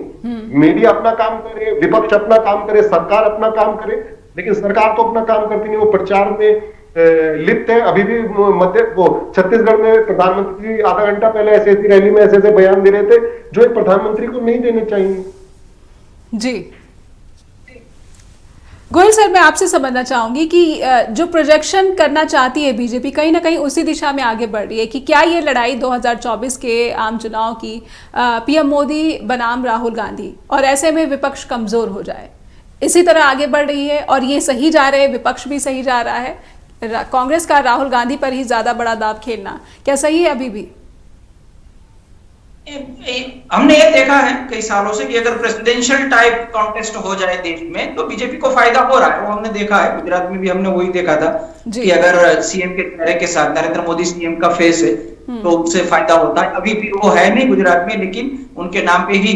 मीडिया अपना काम करे, विपक्ष अपना काम करे, सरकार अपना काम करे, लेकिन सरकार तो अपना काम करती नहीं, वो प्रचार में लिप्त है। अभी भी छत्तीसगढ़ में प्रधानमंत्री आधा घंटा पहले ऐसे रैली में ऐसे बयान दे रहे थे जो एक प्रधानमंत्री को नहीं देने चाहिए। जी गोयल सर, मैं आपसे समझना चाहूंगी कि जो प्रोजेक्शन करना चाहती है बीजेपी, कहीं ना कहीं उसी दिशा में आगे बढ़ रही है कि क्या ये लड़ाई 2024 के आम चुनाव की पीएम मोदी बनाम राहुल गांधी, और ऐसे में विपक्ष कमजोर हो जाए, इसी तरह आगे बढ़ रही है। और ये सही जा रहे हैं, विपक्ष भी सही जा रहा है, कांग्रेस का राहुल गांधी पर ही ज्यादा बड़ा दाव खेलना क्या सही है अभी भी? हमने ये देखा है कई सालों से कि अगर प्रेसिडेंशियल टाइप कॉन्टेस्ट हो जाए देश में तो बीजेपी को फायदा हो रहा है। वो हमने देखा है, गुजरात में भी हमने वही देखा था कि अगर सीएम के चेहरे के साथ नरेंद्र मोदी सीएम का फेस है तो उससे फायदा होता है। अभी भी वो है नहीं गुजरात में, लेकिन उनके नाम पे ही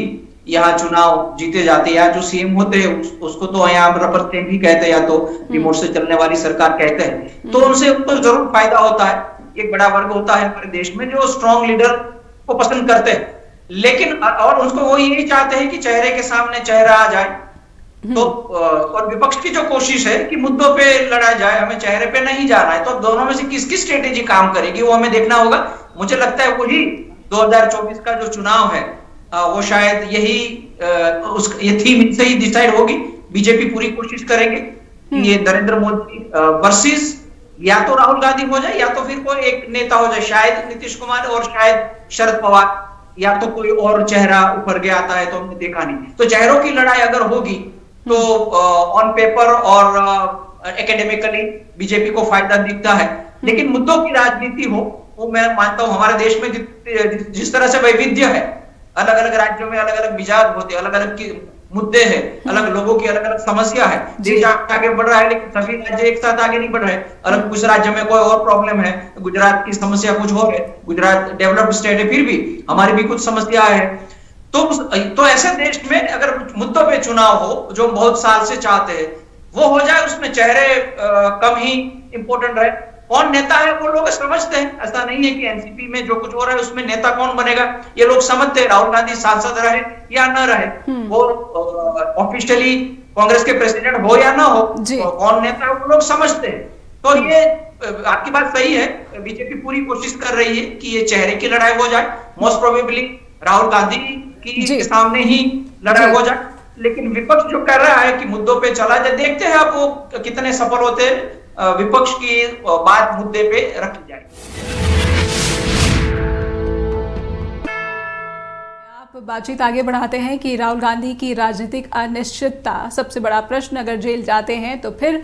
यहाँ चुनाव जीते जाते हैं। या जो सीएम होते हैं उसको तो यहाँ रबर स्टैम्प ही कहते हैं, या तो रिमोट से चलने वाली सरकार कहते हैं। तो उनसे उनको जरूर फायदा होता है। एक बड़ा वर्ग होता है हमारे देश में जो स्ट्रॉन्ग लीडर को पसंद करते हैं, लेकिन और उसको वो यही चाहते हैं कि चेहरे के सामने चेहरा आ जाए। तो और विपक्ष की जो कोशिश है कि मुद्दों पे लड़ा जाए, हमें चेहरे पे नहीं जाना है। तो दोनों में से किसकी स्ट्रेटेजी काम करेगी वो हमें देखना होगा। मुझे लगता है वही 2024 का जो चुनाव है वो शायद यही ये थीम इनसे ही डिसाइड होगी। बीजेपी पूरी कोशिश करेंगे कि ये नरेंद्र मोदी वर्सेस या तो राहुल गांधी हो जाए, या तो फिर कोई एक नेता हो जाए, शायद नीतीश कुमार और शायद शरद पवार, या तो कोई और चेहरा ऊपर गया आता है तो हमने देखा नहीं। तो चेहरों की लड़ाई अगर होगी तो ऑन पेपर और एकेडमिकली बीजेपी को फायदा दिखता है। लेकिन मुद्दों की राजनीति हो, वो मैं मानता हूं हमारे देश में जिस तरह से वैविध्य है, अलग अलग राज्यों में अलग अलग मिजाज होते हैं, अलग अलग मुद्दे हैं, अलग लोगों की अलग अलग समस्या है। देश आगे बढ़ रहा है लेकिन सभी राज्य एक साथ आगे नहीं बढ़ रहे। अलग कुछ राज्य में कोई और प्रॉब्लम है, गुजरात की समस्या कुछ और है, गुजरात डेवलप्ड स्टेट है, फिर भी हमारी भी कुछ समस्या है। तो ऐसे देश में अगर मुद्दों पे चुनाव हो जो बहुत साल से चाहते हैं, वो हो जाए, उसमें चेहरे कम ही इंपॉर्टेंट रहे। कौन नेता है वो लोग समझते हैं। ऐसा नहीं है कि एनसीपी में जो कुछ हो रहा है उसमें नेता कौन बनेगा, ये लोग समझते हैं। राहुल गांधी सांसद रहे या न रहे, वो ऑफिशियली कांग्रेस के प्रेसिडेंट हो या ना हो, तो कौन नेता है वो लोग समझते हैं। तो ये आपकी बात सही है, बीजेपी पूरी कोशिश कर रही है कि ये चेहरे की लड़ाई हो जाए। मोस्ट प्रोबेबली राहुल गांधी की सामने ही लड़ाई हो जाए। लेकिन विपक्ष जो कर रहा है कि मुद्दों पे चला जाए, देखते हैं आप वो कितने सफल होते हैं। विपक्ष की बात मुद्दे पे रखी जाए। आप बातचीत आगे बढ़ाते हैं कि राहुल गांधी की राजनीतिक अनिश्चितता सबसे बड़ा प्रश्न, अगर जेल जाते हैं तो फिर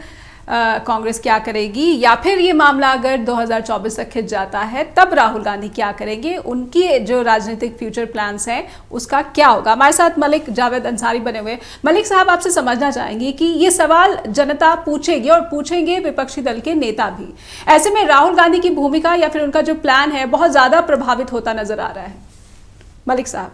कांग्रेस क्या करेगी, या फिर ये मामला अगर 2024 तक खिंच जाता है तब राहुल गांधी क्या करेंगे, उनकी जो राजनीतिक फ्यूचर प्लान्स हैं उसका क्या होगा। हमारे साथ मलिक जावेद अंसारी बने हुए। मलिक साहब, आपसे समझना चाहेंगे कि ये सवाल जनता पूछेगी और पूछेंगे विपक्षी दल के नेता भी। ऐसे में राहुल गांधी की भूमिका या फिर उनका जो प्लान है बहुत ज्यादा प्रभावित होता नजर आ रहा है। मलिक साहब।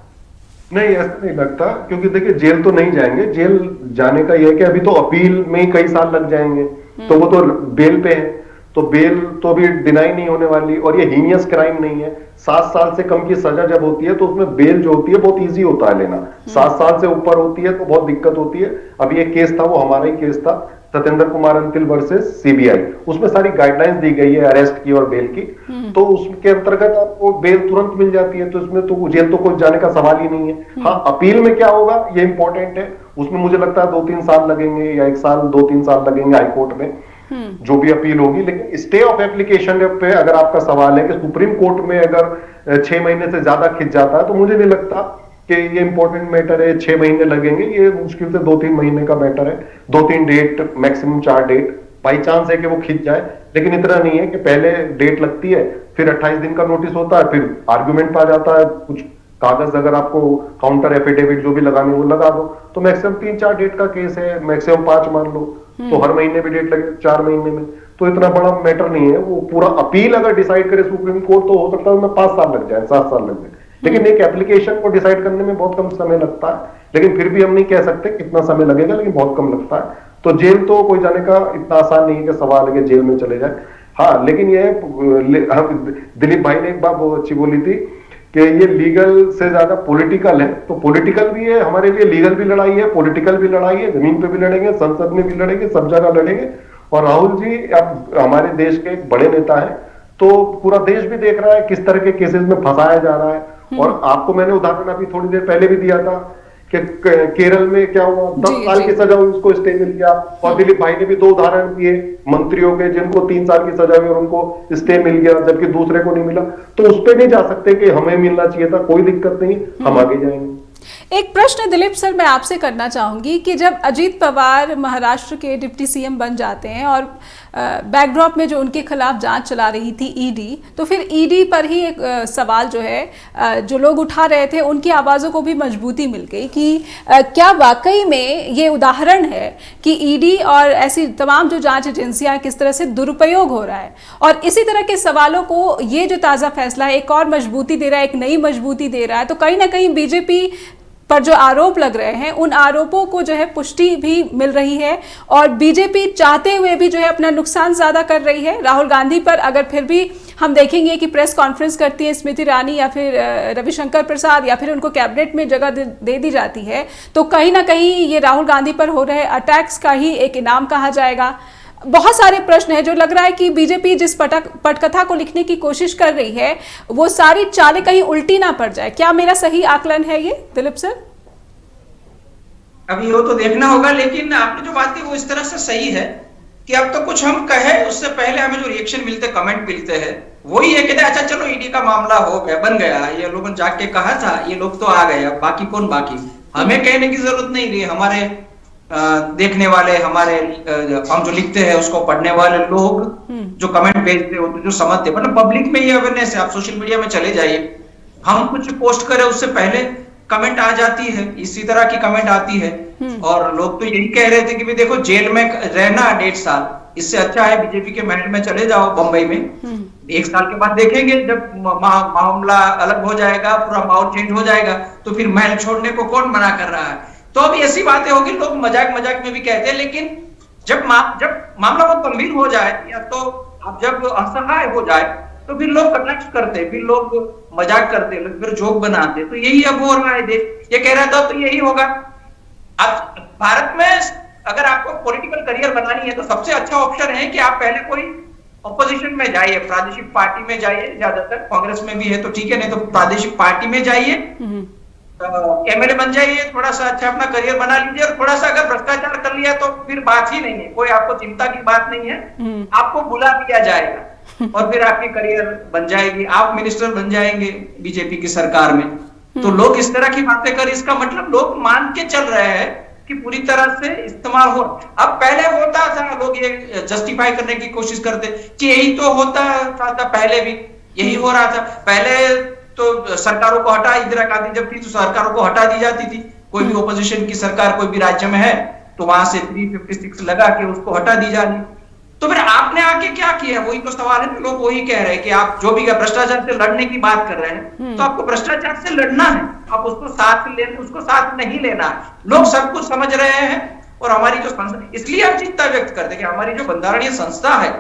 नहीं, ऐसा नहीं लगता, क्योंकि देखिए जेल तो नहीं जाएंगे। जेल जाने का यह है कि अभी तो अपील में ही कई साल लग जाएंगे, तो वो तो बेल पे है, तो बेल तो अभी डिनाई नहीं होने वाली। और ये हीनियस क्राइम नहीं है। 7 साल से कम की सजा जब होती है तो उसमें बेल जो होती है बहुत इजी होता है लेना। 7 साल से ऊपर होती है तो बहुत दिक्कत होती है। अब ये केस था, वो हमारा ही केस था, सत्येंद्र कुमार अंतिल वर्सेस सीबीआई। उसमें सारी गाइडलाइंस दी गई है अरेस्ट की और बेल की, तो उसके अंतर्गत आपको बेल तुरंत मिल जाती है, तो इसमें तो जेल तो कोई जाने का सवाल ही नहीं है। हाँ, अपील में क्या होगा ये इंपॉर्टेंट है। उसमें मुझे लगता है 2-3 साल लगेंगे, या 1 साल 2-3 साल लगेंगे हाईकोर्ट में, जो भी अपील होगी। लेकिन स्टे ऑफ एप्लीकेशन पे अगर आपका सवाल है कि सुप्रीम कोर्ट में अगर 6 महीने से ज्यादा खिंच जाता है, तो मुझे नहीं लगता कि ये इंपॉर्टेंट मैटर है। 6 महीने लगेंगे, ये मुश्किल से 2-3 महीने का मैटर है। 2-3 date, maximum 4 date, by chance है कि वो खिंच जाए। लेकिन इतना नहीं है कि पहले डेट लगती है, फिर 28 दिन का नोटिस होता है, फिर आर्ग्यूमेंट पा जाता है, कुछ कागज अगर आपको काउंटर एफिडेविट जो भी लगाने वो लगा दो, तो मैक्सिमम 3-4 डेट का केस है, मैक्सिमम 5 मान लो, तो हर महीने भी डेट लगे 4 महीने में, तो इतना बड़ा मैटर नहीं है। वो पूरा अपील अगर डिसाइड करे सुप्रीम कोर्ट, तो हो सकता है उसमें 5 साल लग जाए, 7 साल लग जाए। लेकिन एक एप्लीकेशन को डिसाइड करने में बहुत कम समय लगता है। लेकिन फिर भी हम नहीं कह सकते कितना समय लगेगा, लेकिन बहुत कम लगता है। तो जेल तो कोई जाने का इतना आसान नहीं है कि सवाल है कि जेल में चले जाए। हाँ, लेकिन ये दिलीप भाई ने एक बात बहुत अच्छी बोली थी कि ये लीगल से ज्यादा पॉलिटिकल है। तो पॉलिटिकल भी है हमारे लिए, लीगल भी लड़ाई है, पॉलिटिकल भी लड़ाई है, जमीन पे भी लड़ेंगे, संसद में भी लड़ेंगे, सब जगह लड़ेंगे। और राहुल जी अब हमारे देश के एक बड़े नेता है, तो पूरा देश भी देख रहा है किस तरह के केसेस में फंसाया जा रहा है। और आपको मैंने उदाहरण अभी थोड़ी देर पहले भी दिया था कि केरल में क्या हुआ, 10 साल की सजा हुई, उसको स्टे मिल गया। और दिलीप भाई ने भी 2 उदाहरण दिए मंत्रियों के जिनको 3 साल की सजा हुई और उनको स्टे मिल गया, जबकि दूसरे को नहीं मिला। तो उस पर नहीं जा सकते कि हमें मिलना चाहिए था, कोई दिक्कत नहीं, हम आगे जाएंगे। एक प्रश्न दिलीप सर मैं आपसे करना चाहूंगी कि जब अजीत पवार महाराष्ट्र के डिप्टी सीएम बन जाते हैं और बैकड्रॉप में जो उनके खिलाफ जांच चला रही थी ईडी, तो फिर ईडी पर ही एक सवाल जो है जो लोग उठा रहे थे उनकी आवाज़ों को भी मजबूती मिल गई कि क्या वाकई में ये उदाहरण है कि ईडी और ऐसी तमाम जो जांच एजेंसियां किस तरह से दुरुपयोग हो रहा है। और इसी तरह के सवालों को ये जो ताज़ा फैसला है एक और मजबूती दे रहा है, एक नई मजबूती दे रहा है। तो कहीं ना कहीं बीजेपी पर जो आरोप लग रहे हैं उन आरोपों को जो है पुष्टि भी मिल रही है, और बीजेपी चाहते हुए भी जो है अपना नुकसान ज्यादा कर रही है। राहुल गांधी पर अगर फिर भी हम देखेंगे कि प्रेस कॉन्फ्रेंस करती है स्मृति ईरानी या फिर रविशंकर प्रसाद, या फिर उनको कैबिनेट में जगह दे दी जाती है, तो कहीं ना कहीं ये राहुल गांधी पर हो रहे अटैक्स का ही एक इनाम कहा जाएगा। बहुत सारे प्रश्न हैं जो लग रहा है कि बीजेपी जिस पटकथा को लिखने की कोशिश कर रही है वो सारी चालें कहीं उल्टी ना पड़ जाए। क्या मेरा सही आकलन है ये दिलीप सर? अभी वो तो देखना होगा, लेकिन आपने जो बात की वो इस तरह से सही है कि अब तो कुछ हम कहे उससे पहले हमें जो रिएक्शन मिलते, कमेंट मिलते हैं, वही है कि अच्छा चलो ईडी का मामला हो गया, बन गया, ये लोगों ने जाके कहा था, ये लोग तो आ गए, अब बाकी कौन बाकी। हमें कहने की जरूरत नहीं रही। हमारे देखने वाले, हमारे हम जो लिखते हैं उसको पढ़ने वाले लोग जो कमेंट भेजते हो, जो समझते, मतलब पब्लिक में ये अवेयरनेस है। आप सोशल मीडिया में चले जाइए, हम कुछ पोस्ट करें उससे पहले कमेंट आ जाती है, इसी तरह की कमेंट आती है। और लोग तो यही कह रहे थे कि भी देखो जेल में रहना 1.5 साल, इससे अच्छा है बीजेपी के महल में चले जाओ बंबई में। 1 साल के बाद देखेंगे जब मामला अलग हो जाएगा, पूरा माहौल चेंज हो जाएगा, तो फिर महल छोड़ने को कौन मना कर रहा है। तो अब ऐसी बातें होगी, लोग मजाक मजाक में भी कहते हैं, लेकिन जब मामला बहुत गंभीर हो जाए या तो अब जब असहाय हो जाए तो फिर लोग कटाक्ष करते, फिर लोग मजाक करते, फिर जोक बनाते। तो यही अब हो रहा है देश। ये कह रहा था तो यही होगा। अब भारत में अगर आपको पॉलिटिकल करियर बनानी है तो सबसे अच्छा ऑप्शन है कि आप पहले कोई ऑपोजिशन में जाइए, प्रादेशिक पार्टी में जाइए, ज्यादातर कांग्रेस में भी है तो ठीक है, नहीं तो प्रादेशिक पार्टी में जाइए, एमएलए बन जाइए, थोड़ा सा अच्छा अपना करियर बना लीजिए। और थोड़ा सा अगर भ्रष्टाचार कर लिया तो फिर बात ही नहीं है, कोई आपको चिंता की बात नहीं है, आपको बुला दिया जाएगा और फिर आपकी करियर बन जाएगी, आप मिनिस्टर बन जाएंगे बीजेपी की सरकार में। तो लोग इस तरह की बातें कर, इसका मतलब लोग मान के चल रहे हैं कि पूरी तरह से इस्तेमाल हो। अब पहले होता था, लोग ये जस्टिफाई करने की कोशिश करते कि यही तो होता था पहले भी यही हो रहा था। पहले तो सरकारों को हटा, इंदिरा गांधी जब थी तो सरकारों को हटा दी जाती थी। कोई भी ओपोजिशन की सरकार कोई भी राज्य में है तो वहां से 356 लगा के उसको हटा दी जा रही। तो फिर आपने आके क्या किया, वही तो सवाल है। लोग वही कह रहे हैं कि आप जो भी भ्रष्टाचार से लड़ने की बात कर रहे हैं तो आपको भ्रष्टाचार से लड़ना है, आप उसको साथ नहीं लेना है। लोग सब कुछ समझ रहे हैं और हमारी जो संस्था, इसलिए हम चिंता व्यक्त करते हैं कि हमारी जो बंधारणीय संस्था है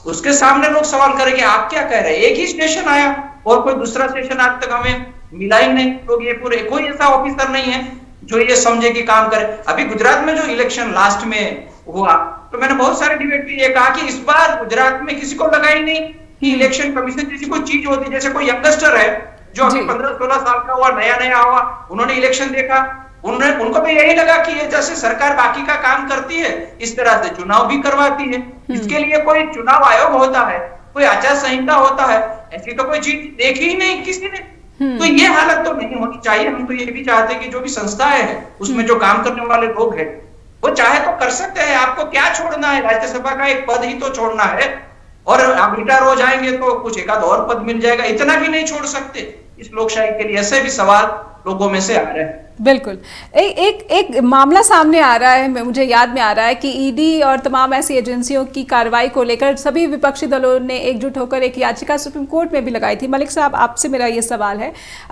उसके सामने लोग सवाल करेंगे आप क्या कह रहे हैं। एक ही स्टेशन आया और कोई दूसरा स्टेशन आज तक हमें मिला ही नहीं। लोग ये पूरे, कोई ऐसा ऑफिसर नहीं है जो ये समझे कि काम करे। अभी गुजरात में जो इलेक्शन लास्ट में हुआ तो मैंने बहुत सारे डिबेट में ये कहा कि इस बार गुजरात में किसी को लगा ही नहीं कि इलेक्शन कमीशन जैसी कोई चीज होती। जैसे कोई यंगस्टर है जो अभी 15-16 साल का हुआ, नया हुआ, उन्होंने इलेक्शन देखा, उनको भी यही लगा कि ये जैसे सरकार बाकी का काम करती है इस तरह से चुनाव भी करवाती है। इसके लिए कोई चुनाव आयोग होता है, कोई आचार संहिता होता है, ऐसी तो कोई चीज देखी ही नहीं किसी ने। तो ये हालत तो नहीं होनी चाहिए। हम तो ये भी चाहते हैं कि जो भी संस्थाएं हैं उसमें जो काम करने वाले लोग हैं वो चाहे तो कर सकते हैं। आपको क्या छोड़ना है, राज्यसभा का एक पद ही तो छोड़ना है और आप रिटायर हो जाएंगे तो कुछ एक आध और पद मिल जाएगा, इतना भी नहीं छोड़ सकते इस लोकशाही के लिए। ऐसे भी सवाल लोगों में से आ रहे हैं। बिल्कुल। एक मामला सामने आ रहा है, मुझे याद में आ रहा है कि ईडी और तमाम ऐसी एजेंसियों की कार्रवाई को लेकर सभी विपक्षी दलों ने एकजुट होकर एक याचिका सुप्रीम कोर्ट में भी लगाई थी। मलिक साहब, आपसे मेरा ये सवाल है,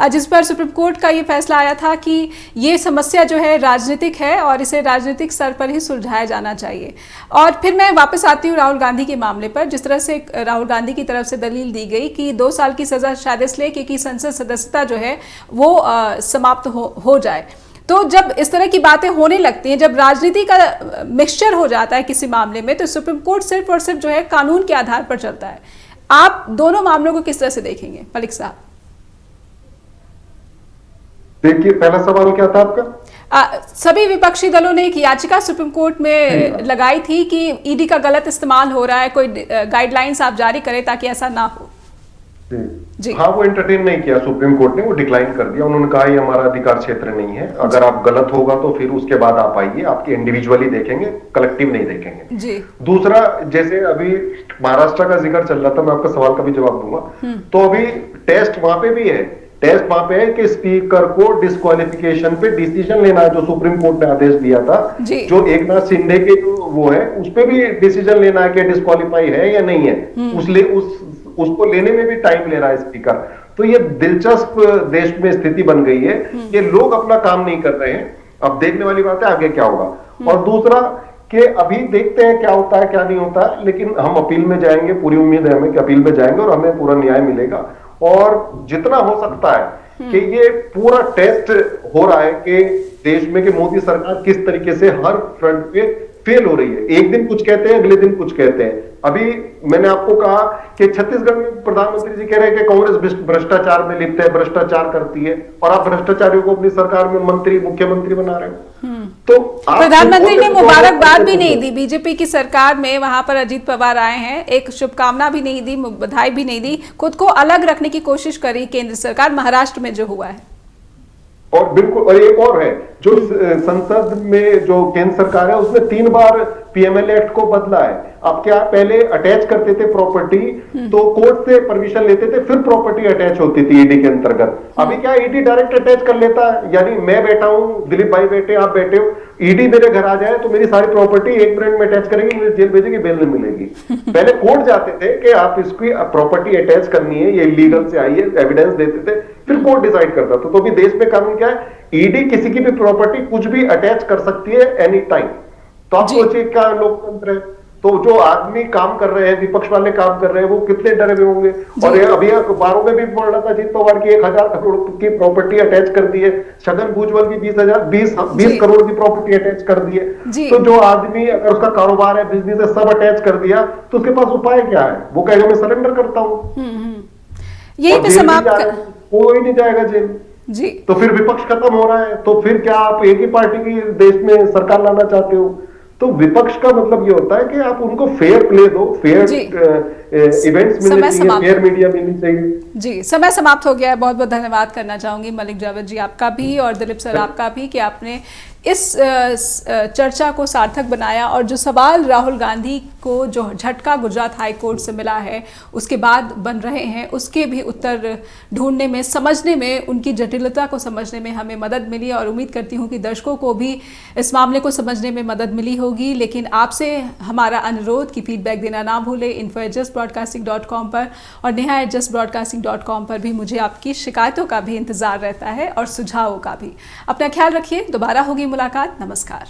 जिस पर सुप्रीम कोर्ट का ये फैसला आया था कि ये समस्या जो है राजनीतिक है और इसे राजनीतिक स्तर पर ही सुलझाया जाना चाहिए। और फिर मैं वापस आती हूँ राहुल गांधी के मामले पर। जिस तरह से राहुल गांधी की तरफ से दलील दी गई कि 2 साल की सजा शायद इसलिए क्योंकि संसद सदस्यता जो है वो समाप्त हो जाए। तो जब इस तरह की बातें होने लगती हैं, जब राजनीति का मिक्सचर हो जाता है किसी मामले में, तो सुप्रीम कोर्ट सिर्फ और सिर्फ जो है कानून के आधार पर चलता है। आप दोनों मामलों को किस तरह से देखेंगे मलिक साहब? देखिए, पहला सवाल क्या था आपका? सभी विपक्षी दलों ने एक याचिका सुप्रीम कोर्ट में लगाई थी कि ईडी का गलत इस्तेमाल हो रहा है, कोई गाइडलाइंस आप जारी करें ताकि ऐसा ना हो। जी। हाँ, वो एंटरटेन नहीं किया सुप्रीम कोर्ट ने, वो डिक्लाइन कर दिया। उन्होंने कहा ये हमारा अधिकार क्षेत्र नहीं है, अगर आप गलत होगा तो फिर उसके बाद आप आइए, आपके इंडिविजुअली देखेंगे, कलेक्टिव नहीं देखेंगे। जी। दूसरा, जैसे अभी महाराष्ट्र का जिक्र चल रहा था, मैं आपका सवाल का भी जवाब दूंगा। तो अभी टेस्ट वहां पे भी है, टेस्ट वहां पे है कि स्पीकर को डिस्क्वालिफिकेशन पे डिसीजन लेना है, जो सुप्रीम कोर्ट ने आदेश दिया था। जो एकनाथ शिंदे के वो है उस पे भी डिसीजन लेना है कि डिस्क्वालीफाई है या नहीं है। उसको लेने में भी टाइम ले रहा है स्पीकर। तो ये दिलचस्प देश में स्थिति बन गई है कि लोग अपना काम नहीं कर रहे हैं। अब देखने वाली बात है आगे क्या होगा। और दूसरा कि अभी देखते हैं क्या होता है क्या नहीं होता है, लेकिन हम अपील में जाएंगे, पूरी उम्मीद है हमें कि अपील में जाएंगे और हमें पूरा न्याय मिलेगा। और जितना हो सकता है कि ये पूरा टेस्ट हो रहा है कि देश में कि मोदी सरकार किस तरीके से हर फ्रंट पे फेल हो रही है। एक दिन कुछ कहते हैं, अगले दिन कुछ कहते हैं। अभी मैंने आपको कहा कि छत्तीसगढ़ में प्रधानमंत्री जी कह रहे हैं कि कांग्रेस भ्रष्टाचार में लिप्त है, भ्रष्टाचार करती है, और आप भ्रष्टाचारियों को अपनी सरकार में मंत्री, मुख्यमंत्री बना रहे हो। तो प्रधानमंत्री ने मुबारकबाद भी नहीं दी बीजेपी की सरकार में। वहां पर अजीत पवार आए हैं, एक शुभकामना भी नहीं दी, बधाई भी नहीं दी, खुद को अलग रखने की कोशिश करी केंद्र सरकार, महाराष्ट्र में जो हुआ है। और बिल्कुल, और एक और है, जो संसद में जो केंद्र सरकार है उसने 3 बार पीएमएलए एक्ट को बदला है। अब क्या, पहले अटैच करते थे प्रॉपर्टी तो कोर्ट से परमिशन लेते थे, फिर प्रॉपर्टी अटैच होती थी ईडी के अंतर्गत। अभी क्या, ईडी डायरेक्ट अटैच कर लेता है। यानी मैं बैठा हूं, दिलीप भाई बैठे, आप बैठे हो, ईडी मेरे घर आ जाए तो मेरी सारी प्रॉपर्टी 1 मिनट में अटैच करेगी, मुझे जेल भेजेगी, बेल नहीं मिलेगी। पहले कोर्ट जाते थे कि आप इसकी प्रॉपर्टी अटैच करनी है, ये इलीगल से आई है, एविडेंस देते थे, फिर कोर्ट डिसाइड करता था। तो अभी देश में कानून क्या है, ईडी किसी की भी प्रॉपर्टी कुछ भी अटैच कर सकती है एनी टाइम। तो आप सोचिए क्या लोकतंत्र है। तो जो आदमी काम कर रहे हैं, विपक्ष वाले काम कर रहे हैं, वो कितने डरे हुए होंगे। और अभी अखबारों में भी पढ़ रहा था अजीत पवार की 1000 करोड़ की प्रॉपर्टी अटैच कर दी है, छगन भुजबल की 20 करोड़ की प्रॉपर्टी अटैच कर दी है। तो जो आदमी अगर उसका कारोबार है, बिजनेस है, सब अटैच कर दिया, तो उसके पास उपाय क्या है? वो कहेगा मैं सरेंडर करता हूँ, यही पे समाप्त, कोई नहीं जाएगा जेल। जी। तो फिर विपक्ष खत्म हो रहा है, तो फिर क्या आप एक ही पार्टी की देश में सरकार लाना चाहते हो? तो विपक्ष का मतलब ये होता है कि आप उनको फेयर प्ले दो, फेयर इवेंट्स मिलने चाहिए, फेयर मीडिया मिलनी चाहिए। जी, समय समाप्त हो गया है। बहुत बहुत धन्यवाद करना चाहूंगी मलिक जावेद जी आपका भी और दिलीप सर आपका भी कि आपने इस चर्चा को सार्थक बनाया और जो सवाल राहुल गांधी को जो झटका गुजरात हाई कोर्ट से मिला है उसके बाद बन रहे हैं, उसके भी उत्तर ढूंढने में, समझने में, उनकी जटिलता को समझने में हमें मदद मिली और उम्मीद करती हूँ कि दर्शकों को भी इस मामले को समझने में मदद मिली होगी। लेकिन आपसे हमारा अनुरोध कि फीडबैक देना ना भूलें info@justbroadcasting.com पर और neha@justbroadcasting.com पर भी मुझे आपकी शिकायतों का भी इंतजार रहता है और सुझावों का भी। अपना ख्याल रखिए, दोबारा होगी मुलाकात। नमस्कार।